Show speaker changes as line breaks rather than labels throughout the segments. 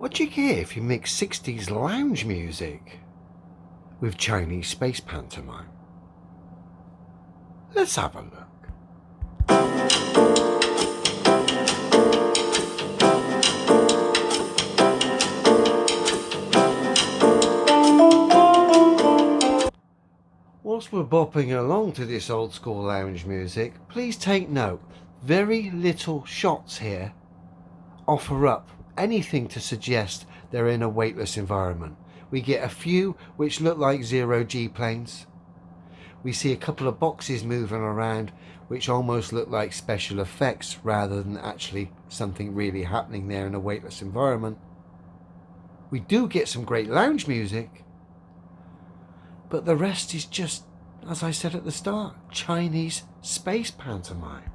What do you get if you mix 60s lounge music with Chinese space pantomime? Let's have a look. Whilst we're bopping along to this old school lounge music, please take note, very little shots here offer up anything to suggest they're in a weightless environment. We get a few which look like zero-G planes. We see a couple of boxes moving around which almost look like special effects rather than actually something really happening there in a weightless environment. We do get some great lounge music, but the rest is just, as I said at the start, Chinese space pantomime.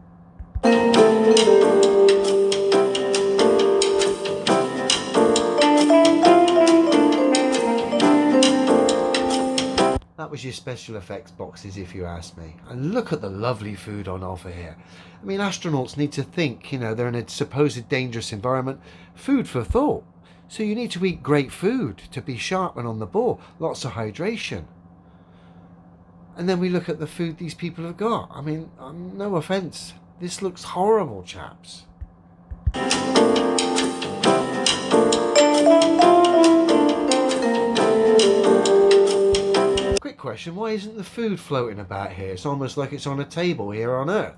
That was your special effects boxes, if you ask me. And look at the lovely food on offer here. I mean, astronauts need to think, they're in a supposed dangerous environment. Food for thought. So you need to eat great food to be sharp and on the ball. Lots of hydration. And then we look at the food these people have got. I mean, no offence. This looks horrible, chaps. Quick question, why isn't the food floating about here? It's almost like it's on a table here on Earth.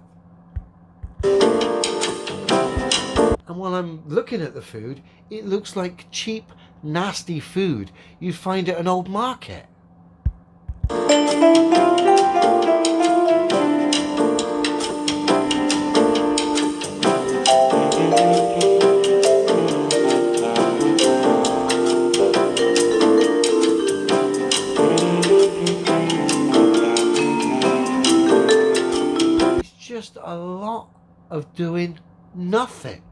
And while I'm looking at the food, it looks like cheap, nasty food you'd find at an old market. Just a lot of doing nothing.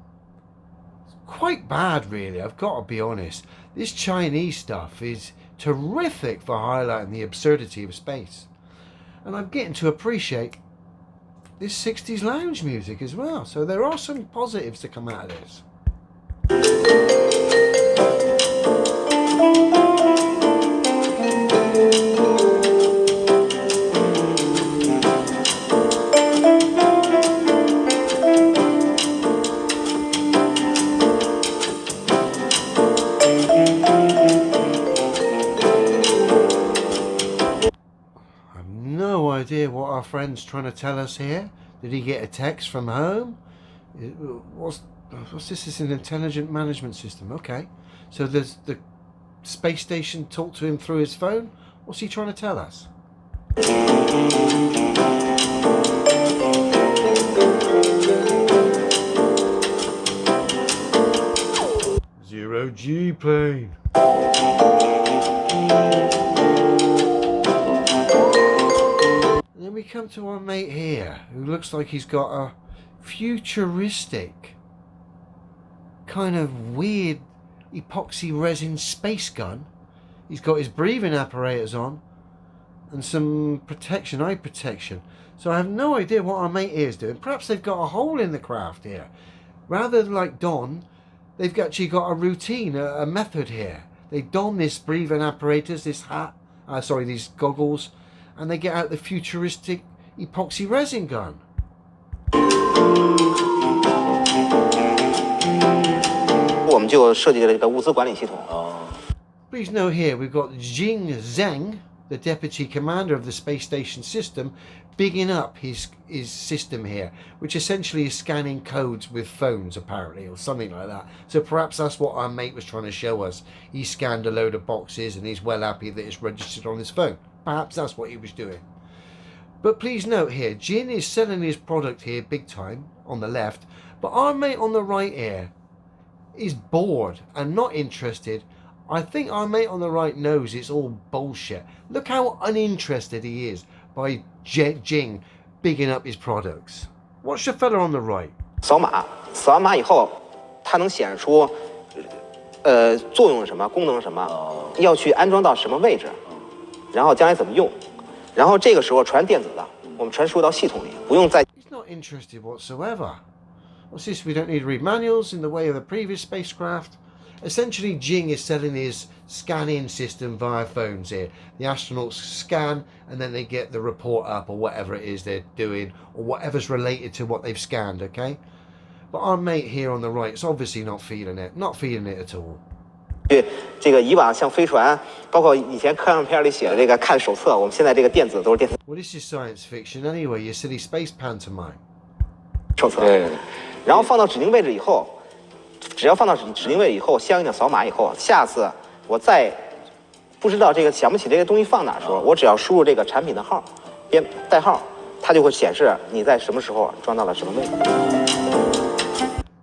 It's quite bad, really, I've got to be honest. This Chinese stuff is terrific for highlighting the absurdity of space. And I'm getting to appreciate this 60s lounge music as well. So there are some positives to come out of this. No idea what our friend's trying to tell us here. Did he get a text from home? What's this? Is an intelligent management system. Okay, so there's the space station talk to him through his phone. What's he trying to tell us? Zero-G plane. Then we come to our mate here, who looks like he's got a futuristic, kind of weird epoxy resin space gun. He's got his breathing apparatus on and some protection, eye protection. So I have no idea what our mate here is doing. Perhaps they've got a hole in the craft here. Rather than like Don, they've actually got a routine, a method here. They don this breathing apparatus, this hat, these goggles, and they get out the futuristic epoxy resin gun. Please note here we've got Jing Zheng, the deputy commander of the space station system, bigging up his system here, which essentially is scanning codes with phones apparently, or something like that. So perhaps that's what our mate was trying to show us. He scanned a load of boxes and he's well happy that it's registered on his phone. Perhaps that's what he was doing. But please note here, Jin is selling his product here big time on the left, but our mate on the right here is bored and not interested. I think our mate on the right knows it's all bullshit. Look how uninterested he is by Jing bigging up his products. Watch the fella on the right.
扫码，扫完码以后，它能显示出，作用是什么，功能是什么，要去安装到什么位置，然后将来怎么用，然后这个时候传电子的，我们传输到系统里，不用再。
He's not interested whatsoever. What's this? We don't need to read manuals in the way of the previous spacecraft. Essentially, Jing is selling his scan-in system via phones here. The astronauts scan and then they get the report up or whatever it is they're doing or whatever's related to what they've scanned, okay? But our mate here on the right is obviously not feeling it at all.
这个以往像飞船，包括以前科幻片里写的这个看手册，我们现在这个电子都是电子
Well, this is science fiction anyway, you silly space pantomime.
手册。然后放到指定位置以后，只要放到指定位置以后，相应的扫码以后，下次我再不知道这个想不起这个东西放哪的时候，我只要输入这个产品的号、代号，它就会显示你在什么时候装到了什么位置。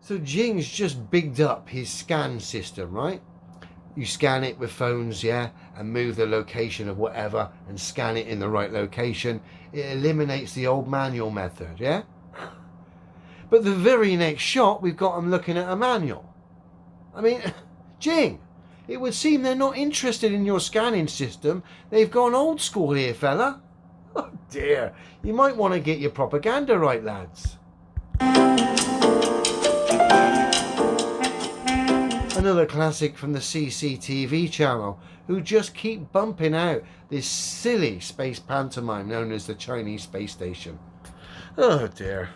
So Jing's just bigged up his scan system, right? You scan it with phones, yeah, and move the location of whatever and scan it in the right location. It eliminates the old manual method, yeah? But the very next shot, we've got them looking at a manual. I mean, Jing, it would seem they're not interested in your scanning system. They've gone old school here, fella. Oh dear, you might want to get your propaganda right, lads. Another classic from the CCTV channel, who just keep bumping out this silly space pantomime known as the Chinese space station. Oh dear.